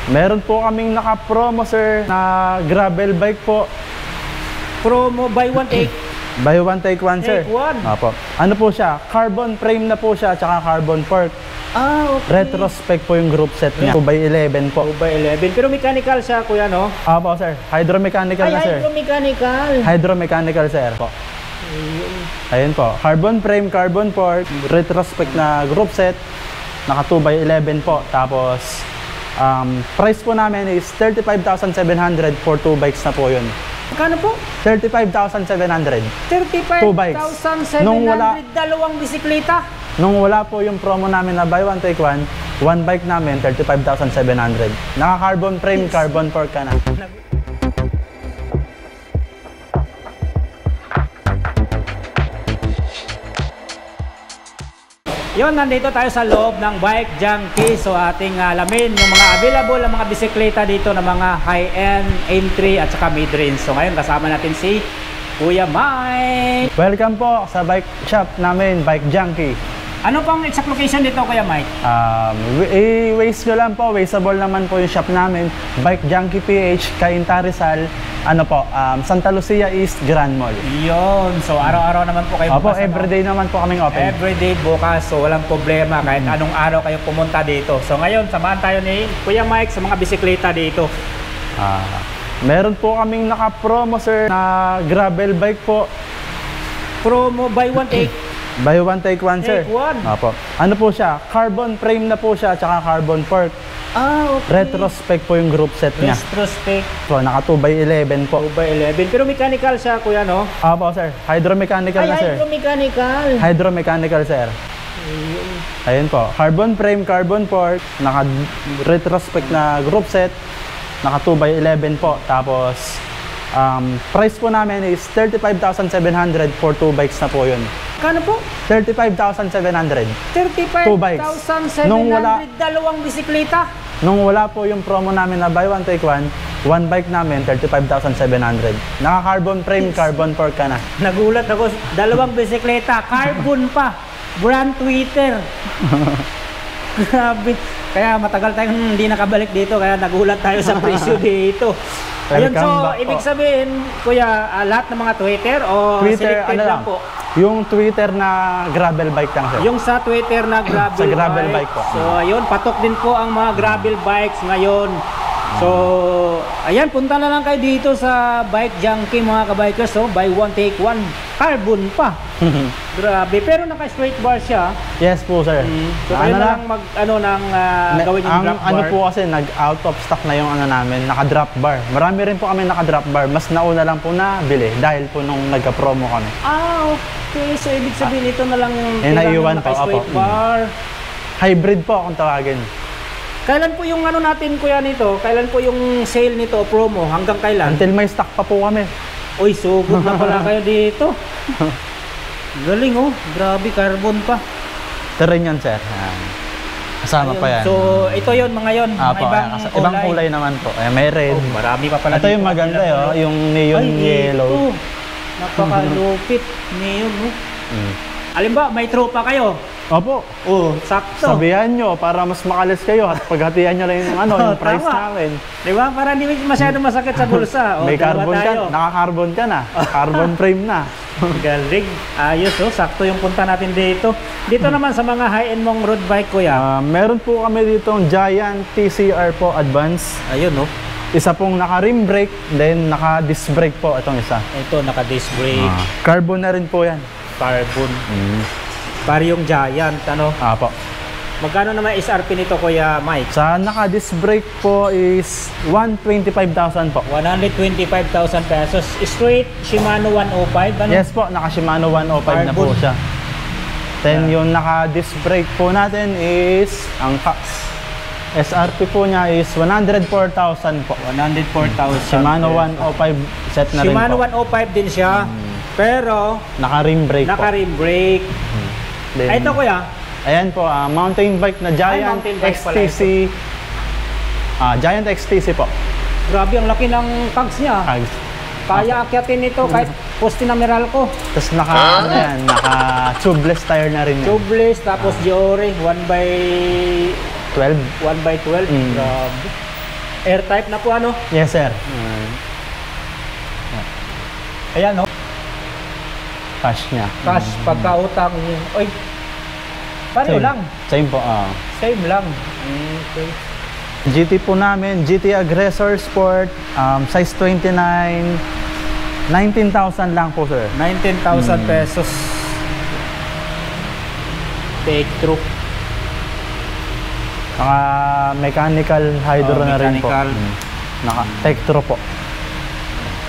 Meron po kaming naka-promo sir na gravel bike po. Promo buy one take. Buy one take one sir. Take one. Apo. Ano po siya? Carbon frame na po siya tsaka carbon fork. Ah, okay. Retrospec po yung group set niya. 2x11 po. 2x11. Pero mechanical siya, kuya, no? Apo sir. Hydromechanical na sir. Hydromechanical. Hydromechanical sir po. Ayun po. Carbon frame, carbon fork, retrospec na group set. Naka 2x11 po. Tapos price po namin is 35,700 for 2 bikes na po yun. Magkano po? 35,700. 35,700. Nung wala, dalawang bisikleta. nung wala po yung promo namin na buy one take one bike namin 35,700. Naka carbon frame, carbon fork ka na. Yon, nandito tayo sa loob ng Bike Junkie. So ating alamin yung mga available na mga bisikleta dito na mga high-end, entry at saka mid-range. So ngayon kasama natin si Kuya Mike. Welcome po sa bike shop namin, Bike Junkie. Ano pang exact location dito, Kuya Mike? I-waste nyo lang po, wasteable naman po yung shop namin. Bike Junkie PH, Cainta Rizal, ano po, Santa Lucia East, Grand Mall. Yon, so araw-araw naman po kayo Opo, bukas. everyday naman po kaming open. Everyday bukas, so walang problema kahit anong araw kayo pumunta dito. So ngayon, samahan tayo ni Kuya Mike sa mga bisikleta dito. Meron po kaming naka-promo sir na gravel bike po. Promo buy one take. Buy one take one sir. Take one. Opo. Ano po siya? Carbon frame na po siya tsaka carbon fork. Ah, okay. Retrospec po yung group set niya. Retrospec. So naka 2x11 po. 2x11. Pero mechanical siya, kuya, no? Opo sir. Hydromechanical na sir. Hydromechanical. Hydromechanical sir. Ayun po. Carbon frame, carbon fork. Naka retrospec na group set. Naka 2x11 po. Tapos price po namin is 35,700 for 2 bikes na po yun. Kano po? 35,700. 35,700. Nung wala, dalawang bisikleta. nung wala po yung promo namin na buy one take one bike namin 35,700. Naka carbon frame, carbon fork ka na. Nagulat ako, dalawang bisikleta, carbon pa. Brand Twitter. Grabe. Kaya matagal tayong hindi nakabalik dito, kaya nagulat tayo sa presyo dito. Ayun, so ibig sabihin, kuya, lahat ng mga Twitter o Twitter, selected ano lang po? Yung Twitter na gravel bike lang sir. Yung sa Twitter na gravel, sa gravel bike po. So ayun, patok din po ang mga gravel bikes ngayon. So ayan, punta na lang kayo dito sa Bike Junkie mga kabikers. So buy one take one, carbon pa. Grabe, pero naka straight bar siya. Yes po sir. So kayo na lang gawin yung drop bar. Ano po kasi nag out of stock na yung ano namin, naka drop bar. Marami rin po kami naka drop bar. Mas nauna lang po na bili dahil po nung nagka-promo kami. Okay. So ibig sabihin ito na lang naiwan naka straight bar. Hybrid po kung tawagin. Kailan po yung ano natin, kuya, nito? Kailan po yung sale nito, promo? Hanggang kailan? Until may stock pa po kami. Uy, sugod na pala kayo dito. Galing, oh. Grabe, carbon pa. Ito rin yan, sir. Kasama pa yan. So, ito yun, mga yun. Ibang kulay naman po. May red. Marami pa pala ito yung maganda, yung neon yellow. Napakalupit. Neon, oh. Alin ba, may tropa kayo? Opo. Sakto. Sabihan nyo para mas makalis kayo at paghatian nyo lang yung, yung price namin. Diba? Para hindi masyado masakit sa bulsa. May carbon ka, naka-carbon ka na. Carbon frame na. Galing. Ayos, sakto yung punta natin dito. Dito naman sa mga high-end mong road bike, kuya. Meron po kami dito Giant TCR po Advance. Ayun, Isa pong naka-rim brake, then naka-disc brake po itong isa. Ito, naka-disc brake. Carbon na rin po yan. Carbon. Para yung Giant, ano? Apo. Magkano naman SRP nito, Kuya Mike? Sa naka-disc brake po is 125,000 po. 125,000 pesos. Straight Shimano 105, ano? Yes po, naka-Shimano 105 na po siya. Then yung naka-disc brake po natin is, ang SRP po niya is 104,000 po. 104,000. Shimano 105 set na rin po. Shimano 105 din siya. Pero naka-rim brake po. Naka-rim brake. Ito, kuya. Ayan po, mountain bike na Giant XTC. Giant XTC po. Grabe, ang laki ng tags niya. Kaya akyatin ito kahit poste na Meralco. Tapos naka-tubeless tire na rin yan. Tubeless, tapos Giore, 1x12. 1x12. Grabe. Air type na po ano. Yes, sir. Ayan oh. Cash niya. Cash pagkautang. Oy. Pareho lang. Same po. Same lang. Okay. GT po namin, GT Aggressor Sport, size 29, 19,000 lang po, sir. 19,000 pesos. Take through. Naka mechanical hydro na rin po. Mechanical. Naka Tektro po.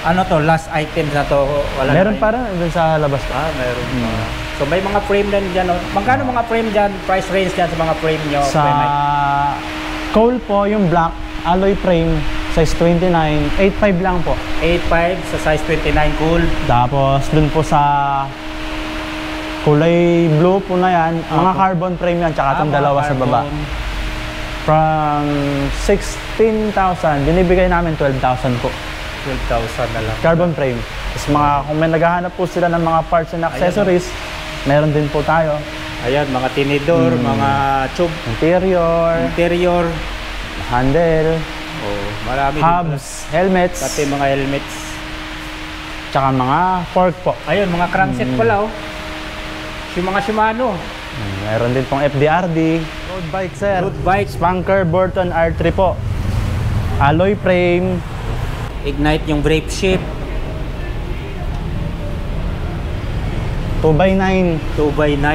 Ano to, last item na to? Wala Meron na pa rin dun sa labas po. Meron pa. So may mga frame din dyan. Oh. Magkano mga frame dyan? Price range dyan sa mga frame nyo? Sa Cole po, yung black alloy frame, size 29, 8.5 lang po. 8.5 sa size 29 cool. Tapos dun po sa kulay blue po na yan, mga carbon frame yan, tsaka itong dalawa sa baba. From 16,000, binibigay namin 12,000 po. 12,000 na lang. Carbon frame. Tapos mga, kung may naghahanap po sila ng mga parts and accessories, meron din po tayo. Ayan, mga tinidor, mga tube, interior, handle, marami hubs, helmets, pati mga helmets. tsaka mga fork po. Ayun, mga crankset pala oh. Yung mga Shimano. Meron din pong FDRD. Road bike, sir. Road bike. Spanker Burton R3 po. Alloy frame. Ignite yung brake shift. 2x9. 2x9.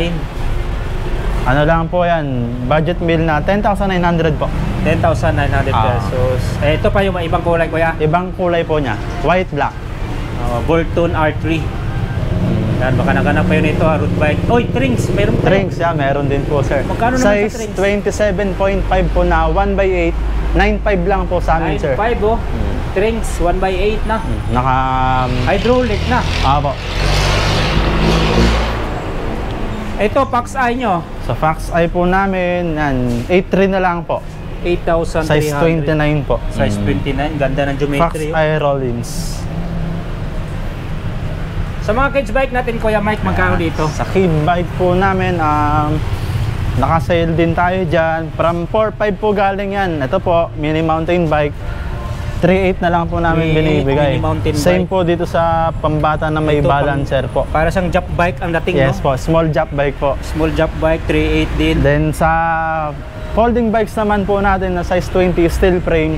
Ano lang po yan, budget meal na 10,900 po. 10,900 pesos. Ito pa yung ibang kulay, kuya. Ibang kulay po niya, white, black. Bolton R3. Yan, baka naganap pa yun ito, road bike. Oy, Trinks, meron pa. Trinks, meron din po, sir. Magkano naman sa size Trinks? 27.5 po na 1x8, 9.5 lang po sa amin, sir. 9.5 oh. Trinks, 1x8 na. Naka... Hydraulic na. po. Ito, Pax Eye nyo. Sa Fax Eye po namin, 8.3 na lang po. 8,300. Size 29 po. Size 29. Ganda ng Fax geometry. Eye Rollins. Sa mga kids bike natin, Kuya Mike, magkano dito? Sa kid bike po namin, naka-sale din tayo dyan. From 4.5 po galing yan. Ito po, mini mountain bike. 3.8 na lang po namin 3.8 binibigay. mini mountain Same bike. po dito sa pambata na may Ito, balancer po. Para siyang jump bike ang dating, Yes no? po, small jump bike po. Small jump bike, 3.8 din. Then sa folding bikes naman po natin na size 20 steel frame,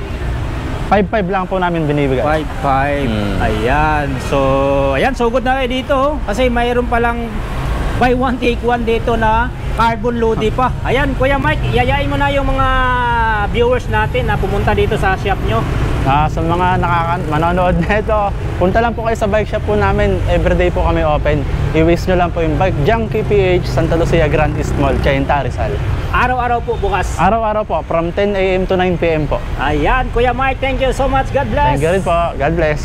5.5 lang po namin binibigay. 5.5. Ayan. So, ayan, so good na kayo dito. Kasi mayroon palang buy one take one dito na carbon loady pa. Ayan, Kuya Mike, yayain mo na yung mga viewers natin na pumunta dito sa shop nyo. Sa mga manonood nito, punta lang po kayo sa bike shop po namin. Everyday po kami open. I-wish nyo lang po yung Bike Junkie PH, Santa Lucia Grand East Mall, Cainta, Rizal. Araw-araw po bukas. Araw-araw po, from 10 a.m. to 9 p.m. po. Ayan, Kuya Mike, thank you so much. God bless. Thank you rin po. God bless.